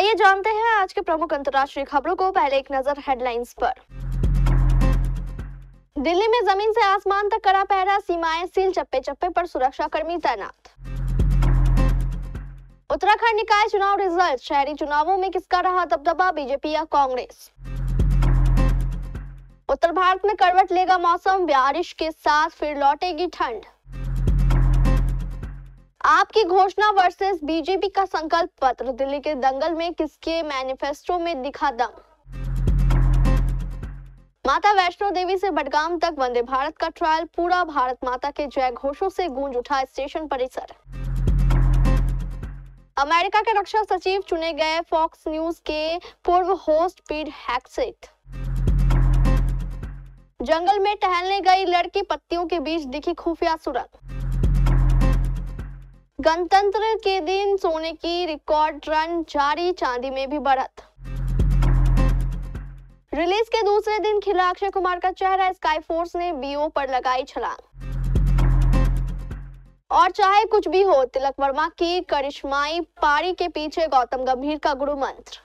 आइए जानते हैं आज के प्रमुख अंतर्राष्ट्रीय खबरों को। पहले एक नजर हेडलाइंस पर। दिल्ली में जमीन से आसमान तक कड़ा पहरा, सीमाएं सील, चप्पे चप्पे पर सुरक्षाकर्मी तैनात। उत्तराखंड निकाय चुनाव रिजल्ट, शहरी चुनावों में किसका रहा दबदबा, बीजेपी या कांग्रेस। उत्तर भारत में करवट लेगा मौसम, बारिश के साथ फिर लौटेगी ठंड। आपकी घोषणा वर्सेस बीजेपी का संकल्प पत्र, दिल्ली के दंगल में किसके मैनिफेस्टो में दिखा दम। माता वैष्णो देवी से बडगाम तक वंदे भारत का ट्रायल पूरा, भारत माता के जय घोषों से गूंज उठा स्टेशन परिसर। अमेरिका के रक्षा सचिव चुने गए फॉक्स न्यूज के पूर्व होस्ट पीट हेग्सेथ। जंगल में टहलने गई लड़की, पत्तियों के बीच दिखी खुफिया सुरंग। गणतंत्र के दिन सोने की रिकॉर्ड रन जारी, चांदी में भी बढ़त। रिलीज के दूसरे दिन खिला अक्षय कुमार का चेहरा, स्काई फोर्स ने बीओ पर लगाई छलांग। और चाहे कुछ भी हो, तिलक वर्मा की करिश्माई पारी के पीछे गौतम गंभीर का गुरु मंत्र।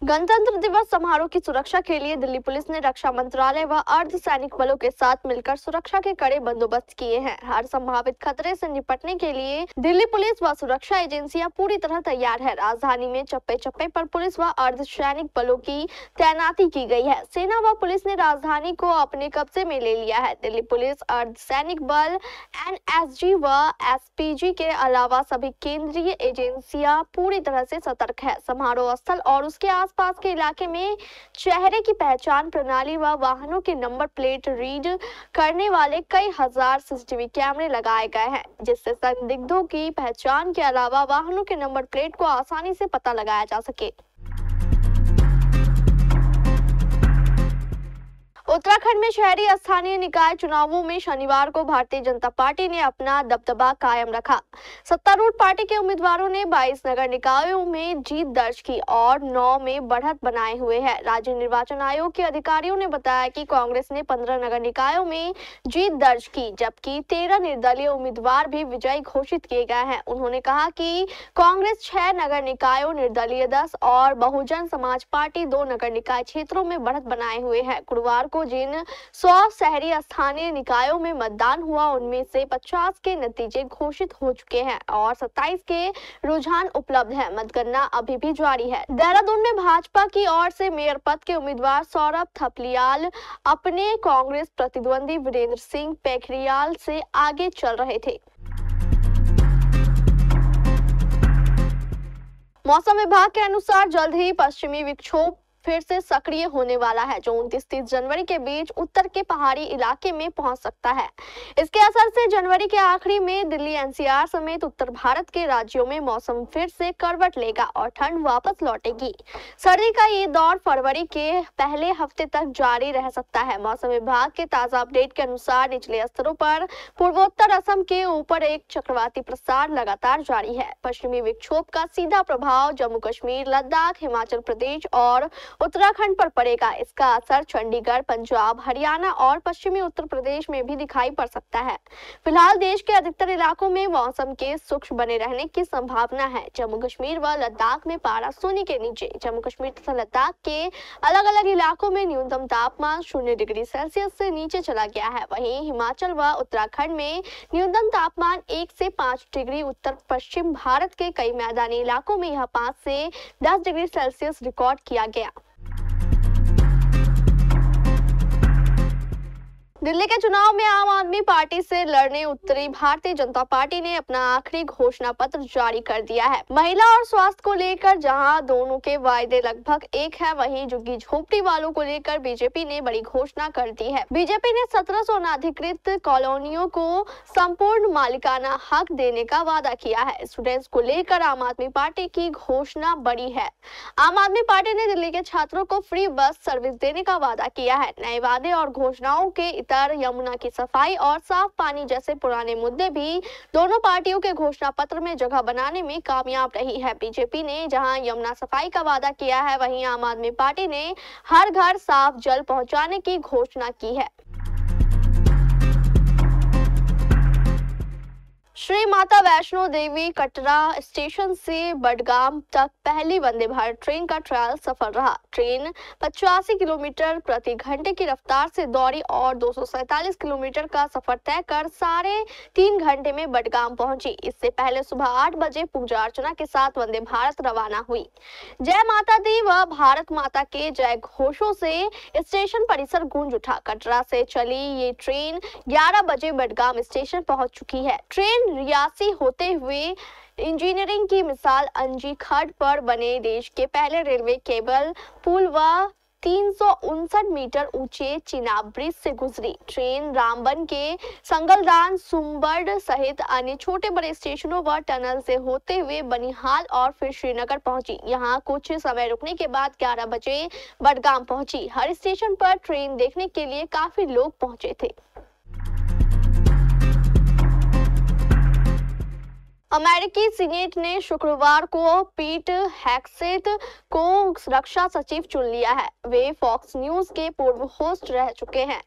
गणतंत्र दिवस समारोह की सुरक्षा के लिए दिल्ली पुलिस ने रक्षा मंत्रालय व अर्धसैनिक बलों के साथ मिलकर सुरक्षा के कड़े बंदोबस्त किए हैं। हर संभावित खतरे से निपटने के लिए दिल्ली पुलिस व सुरक्षा एजेंसियां पूरी तरह तैयार है। राजधानी में चप्पे चप्पे पर पुलिस व अर्धसैनिक बलों की तैनाती की गई है। सेना व पुलिस ने राजधानी को अपने कब्जे में ले लिया है। दिल्ली पुलिस, अर्धसैनिक बल, एनएसजी व एसपीजी के अलावा सभी केंद्रीय एजेंसियां पूरी तरह से सतर्क है। समारोह स्थल और उसके पास के इलाके में चेहरे की पहचान प्रणाली व वाहनों के नंबर प्लेट रीड करने वाले कई हजार सीसीटीवी कैमरे लगाए गए हैं, जिससे संदिग्धों की पहचान के अलावा वाहनों के नंबर प्लेट को आसानी से पता लगाया जा सके। उत्तराखंड में शहरी स्थानीय निकाय चुनावों में शनिवार को भारतीय जनता पार्टी ने अपना दबदबा कायम रखा। सत्तारूढ़ पार्टी के उम्मीदवारों ने 22 नगर निकायों में जीत दर्ज की और 9 में बढ़त बनाए हुए है। राज्य निर्वाचन आयोग के अधिकारियों ने बताया कि कांग्रेस ने 15 नगर निकायों में जीत दर्ज की, जबकि 13 निर्दलीय उम्मीदवार भी विजयी घोषित किए गए हैं। उन्होंने कहा कि कांग्रेस 6 नगर निकायों, निर्दलीय 10 और बहुजन समाज पार्टी 2 नगर निकाय क्षेत्रों में बढ़त बनाए हुए है। गुरुवार को जिन 100 शहरी स्थानीय निकायों में मतदान हुआ, उनमें से 50 के नतीजे घोषित हो चुके हैं और 27 के रुझान उपलब्ध है। मतगणना अभी भी जारी है। देहरादून में भाजपा की ओर से मेयर पद के उम्मीदवार सौरभ थपलियाल अपने कांग्रेस प्रतिद्वंदी वीरेंद्र सिंह पेखरियाल से आगे चल रहे थे। मौसम विभाग के अनुसार जल्द ही पश्चिमी विक्षोभ फिर से सक्रिय होने वाला है, जो 29-30 जनवरी के बीच उत्तर के पहाड़ी इलाके में पहुंच सकता है। इसके असर से जनवरी के आखिरी में दिल्ली, एनसीआर समेत उत्तर भारत के राज्यों में मौसम फिर से करवट लेगा और ठंड वापस लौटेगी। सर्दी का ये दौर फरवरी के पहले हफ्ते तक जारी रह सकता है। मौसम विभाग के ताजा अपडेट के अनुसार निचले स्तरों पर पूर्वोत्तर असम के ऊपर एक चक्रवाती प्रसार लगातार जारी है। पश्चिमी विक्षोभ का सीधा प्रभाव जम्मू कश्मीर, लद्दाख, हिमाचल प्रदेश और उत्तराखंड पर पड़ेगा। इसका असर चंडीगढ़, पंजाब, हरियाणा और पश्चिमी उत्तर प्रदेश में भी दिखाई पड़ सकता है। फिलहाल देश के अधिकतर इलाकों में मौसम के शुष्क बने रहने की संभावना है। जम्मू कश्मीर व लद्दाख में पारा शून्य के नीचे। जम्मू कश्मीर तथा लद्दाख के अलग अलग इलाकों में न्यूनतम तापमान 0 डिग्री सेल्सियस से नीचे चला गया है। वहीं हिमाचल व उत्तराखंड में न्यूनतम तापमान 1 से 5 डिग्री, उत्तर पश्चिम भारत के कई मैदानी इलाकों में यह 5 से 10 डिग्री सेल्सियस रिकॉर्ड किया गया। दिल्ली के चुनाव में आम आदमी पार्टी से लड़ने उतरी भारतीय जनता पार्टी ने अपना आखिरी घोषणा पत्र जारी कर दिया है। महिला और स्वास्थ्य को लेकर जहां दोनों के वायदे लगभग एक है, वहीं झुग्गी झोपड़ी वालों को लेकर बीजेपी ने बड़ी घोषणा कर दी है। बीजेपी ने 1700 अनाधिकृत कॉलोनियों को संपूर्ण मालिकाना हक देने का वादा किया है। स्टूडेंट्स को लेकर आम आदमी पार्टी की घोषणा बड़ी है। आम आदमी पार्टी ने दिल्ली के छात्रों को फ्री बस सर्विस देने का वादा किया है। नए वादे और घोषणाओं के इतर यमुना की सफाई और साफ पानी जैसे पुराने मुद्दे भी दोनों पार्टियों के घोषणा पत्र में जगह बनाने में कामयाब रही है। बीजेपी ने जहां यमुना सफाई का वादा किया है, वहीं आम आदमी पार्टी ने हर घर साफ जल पहुंचाने की घोषणा की है। श्री माता वैष्णो देवी कटरा स्टेशन से बडगाम तक पहली वंदे भारत ट्रेन का ट्रायल सफल रहा। ट्रेन 85 किलोमीटर प्रति घंटे की रफ्तार से दौड़ी और 247 किलोमीटर का सफर तय कर 3.5 घंटे में बडगाम पहुंची। इससे पहले सुबह 8 बजे पूजा अर्चना के साथ वंदे भारत रवाना हुई। जय माता दी व भारत माता के जय घोषों से स्टेशन परिसर गूंज उठा। कटरा से चली ये ट्रेन 11 बजे बडगाम स्टेशन पहुंच चुकी है। ट्रेन रियासी होते हुए इंजीनियरिंग की मिसाल अंजी खड्ड पर बने देश के पहले रेलवे केबल पुल व 359 मीटर ऊंचे चिनाब ब्रिज से गुजरी। ट्रेन रामबन के संगलदान, सुम्बड़ सहित अन्य छोटे बड़े स्टेशनों व टनल से होते हुए बनिहाल और फिर श्रीनगर पहुंची। यहां कुछ समय रुकने के बाद 11 बजे बडगाम पहुंची। हर स्टेशन पर ट्रेन देखने के लिए काफी लोग पहुंचे थे। अमेरिकी सीनेट ने शुक्रवार को पीट हेग्सेथ को रक्षा सचिव चुन लिया है। वे फॉक्स न्यूज के पूर्व होस्ट रह चुके हैं।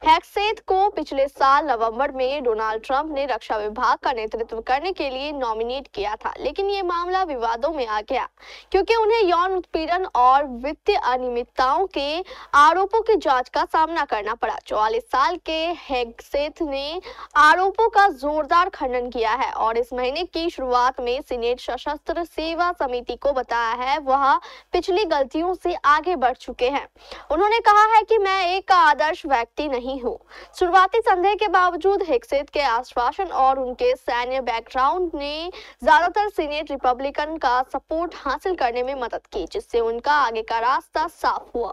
हेग्सेथ को पिछले साल नवंबर में डोनाल्ड ट्रंप ने रक्षा विभाग का नेतृत्व करने के लिए नॉमिनेट किया था, लेकिन ये मामला विवादों में आ गया क्योंकि उन्हें यौन उत्पीड़न और वित्तीय अनियमितताओं के आरोपों की जांच का सामना करना पड़ा। 44 साल के हेग्सेथ ने आरोपों का जोरदार खंडन किया है और इस महीने की शुरुआत में सीनेट सशस्त्र सेवा समिति को बताया है वह पिछली गलतियों से आगे बढ़ चुके हैं। उन्होंने कहा है कि मैं एक आदर्श व्यक्ति नहीं हूं। शुरुआती संदेह के बावजूद हेग्सेथ के आश्वासन और उनके सैन्य बैकग्राउंड ने ज्यादातर सीनेट रिपब्लिकन का सपोर्ट हासिल करने में मदद की, जिससे उनका आगे का रास्ता साफ हुआ।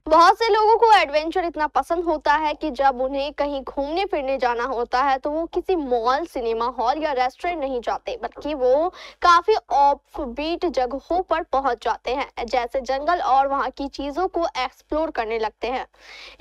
बहुत से लोगों को एडवेंचर इतना पसंद होता है कि जब उन्हें कहीं घूमने फिरने जाना होता है तो वो किसी मॉल, सिनेमा हॉल या रेस्टोरेंट नहीं जाते, बल्कि वो काफी ऑफ बीट जगहों पर पहुंच जाते हैं, जैसे जंगल, और वहां की चीजों को एक्सप्लोर करने लगते हैं।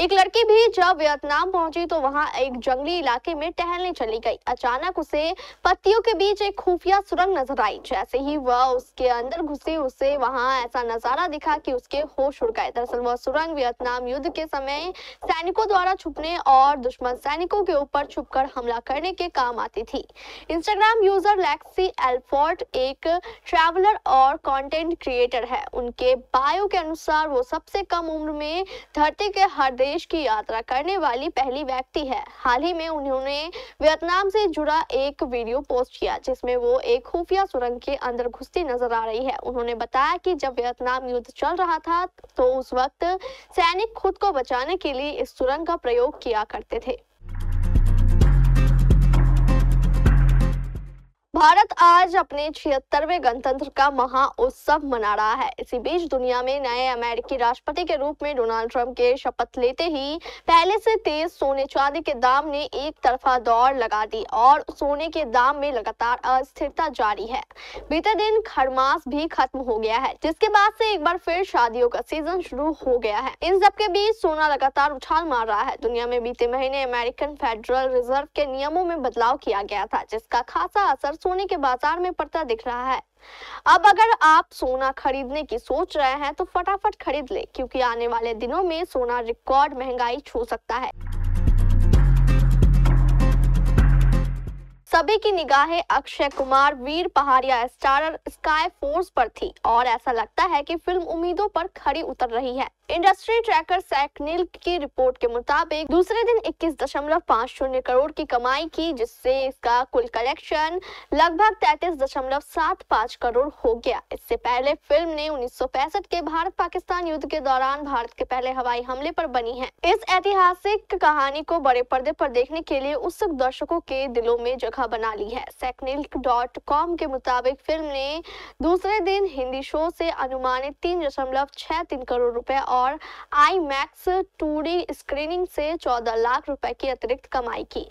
एक लड़की भी जब वियतनाम पहुंची तो वहां एक जंगली इलाके में टहलने चली गई। अचानक उसे पत्तियों के बीच एक खुफिया सुरंग नजर आई। जैसे ही वह उसके अंदर घुसी, उसे वहां ऐसा नजारा दिखा कि उसके होश उड़ गए। दरअसल वह सुरंग वियतनाम युद्ध के समय सैनिकों द्वारा छुपने और दुश्मन सैनिकों के ऊपर छुपकर हमला करने के काम आती थी। इंस्टाग्राम यूजर लेक्सी एल्फोर्ट एक ट्रैवलर और कंटेंट क्रिएटर है। उनके बायो के अनुसार वो सबसे कम उम्र में धरती के हर देश की यात्रा करने वाली पहली व्यक्ति है। हाल ही में उन्होंने वियतनाम से जुड़ा एक वीडियो पोस्ट किया जिसमें वो एक खुफिया सुरंग के अंदर घुसती नजर आ रही है। उन्होंने बताया कि जब वियतनाम युद्ध चल रहा था तो उस वक्त सैनिक खुद को बचाने के लिए इस सुरंग का प्रयोग किया करते थे। भारत आज अपने 76वें गणतंत्र का महा उत्सव मना रहा है। इसी बीच दुनिया में नए अमेरिकी राष्ट्रपति के रूप में डोनाल्ड ट्रंप के शपथ लेते ही पहले से तेज सोने चांदी के दाम ने एक तरफा दौड़ लगा दी और सोने के दाम में लगातार अस्थिरता जारी है। बीते दिन खरमास भी खत्म हो गया है, जिसके बाद से एक बार फिर शादियों का सीजन शुरू हो गया है। इन सब के बीच सोना लगातार उछाल मार रहा है। दुनिया में बीते महीने अमेरिकन फेडरल रिजर्व के नियमों में बदलाव किया गया था, जिसका खासा असर सोने के बाजार में पड़ता दिख रहा है। अब अगर आप सोना खरीदने की सोच रहे हैं तो फटाफट खरीद ले, क्योंकि आने वाले दिनों में सोना रिकॉर्ड महंगाई छू सकता है। सभी की निगाहें अक्षय कुमार वीर पहाड़िया स्टारर स्काई फोर्स पर थी और ऐसा लगता है कि फिल्म उम्मीदों पर खरी उतर रही है। इंडस्ट्री ट्रैकर सैकनिल की रिपोर्ट के मुताबिक दूसरे दिन 21.50 करोड़ की कमाई की, जिससे इसका कुल कलेक्शन लगभग 33.75 करोड़ हो गया। इससे पहले फिल्म ने 1965 के भारत पाकिस्तान युद्ध के दौरान भारत के पहले हवाई हमले पर बनी है। इस ऐतिहासिक कहानी को बड़े पर्दे पर देखने के लिए उत्सुक दर्शकों के दिलों में जगह बना ली है। सैकनिल.com के मुताबिक फिल्म ने दूसरे दिन हिंदी शो से अनुमानित 3.63 करोड़ रुपए और IMAX 2D स्क्रीनिंग से 14 लाख रुपए की अतिरिक्त कमाई की।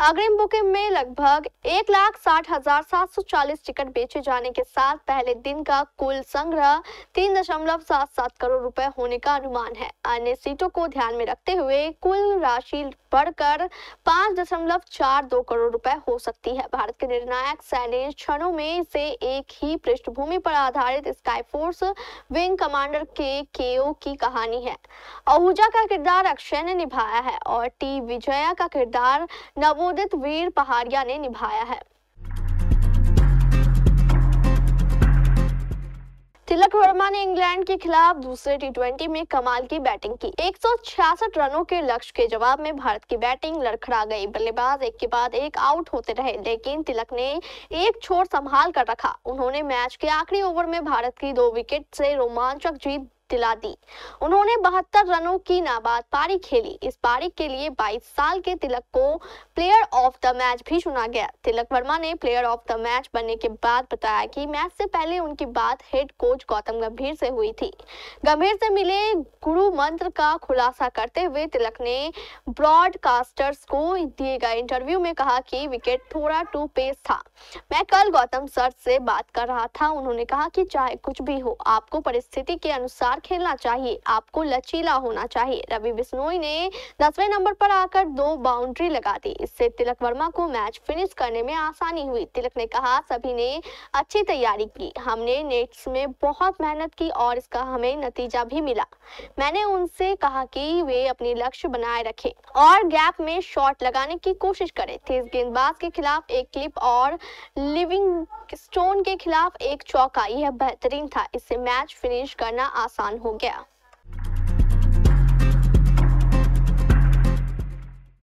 अग्रिम बुकिंग में लगभग 1,60,740 टिकट बेचे जाने के साथ पहले दिन का कुल संग्रह 3.77 करोड़ रुपए होने का अनुमान है। अन्य सीटों को ध्यान में रखते हुए कुल राशि बढ़कर 5.42 करोड़ रुपए हो सकती है। भारत के निर्णायक सैन्य क्षणों में से एक ही पृष्ठभूमि पर आधारित स्काई फोर्स विंग कमांडर के KO की कहानी है। आहूजा का किरदार अक्षय ने निभाया है और टी विजया का किरदार नवोदित वीर पहाड़िया ने निभाया है। तिलक वर्मा ने इंग्लैंड के खिलाफ दूसरे टी20 में कमाल की बैटिंग की। 166 रनों के लक्ष्य के जवाब में भारत की बैटिंग लड़खड़ा गई। बल्लेबाज एक के बाद एक आउट होते रहे, लेकिन तिलक ने एक छोर संभाल कर रखा। उन्होंने मैच के आखिरी ओवर में भारत की 2 विकेट से रोमांचक जीत दिला दी। उन्होंने 72 रनों की नाबाद पारी खेली। इस पारी के लिए 22 साल के तिलक को प्लेयर ऑफ द मैच भी चुना गया। तिलक वर्मा ने प्लेयर ऑफ द मैच बनने के बाद बताया कि मैच से पहले उनकी बात हेड कोच गौतम गंभीर से हुई थी। गंभीर से मिले गुरु मंत्र का खुलासा करते हुए तिलक ने ब्रॉडकास्टर्स को दिए गए इंटरव्यू में कहा कि विकेट थोड़ा टू पेस था। मैं कल गौतम सर से बात कर रहा था। उन्होंने कहा कि चाहे कुछ भी हो, आपको परिस्थिति के अनुसार खेलना चाहिए, आपको लचीला होना चाहिए। रवि बिश्नोई ने 10वें नंबर पर आकर 2 बाउंड्री लगा दी। इससे तिलक वर्मा को मैच फिनिश करने में आसानी हुई। तिलक ने कहा, सभी ने अच्छी तैयारी की, हमने नेट्स में बहुत मेहनत की और इसका हमें नतीजा भी मिला। मैंने उनसे कहा कि वे अपनी लक्ष्य बनाए रखें और गैप में शॉट लगाने की कोशिश करें। तेज गेंदबाज के खिलाफ एक क्लिप और लिविंगस्टोन के खिलाफ एक चौका, यह बेहतरीन था। इससे मैच फिनिश करना आसान हो गया।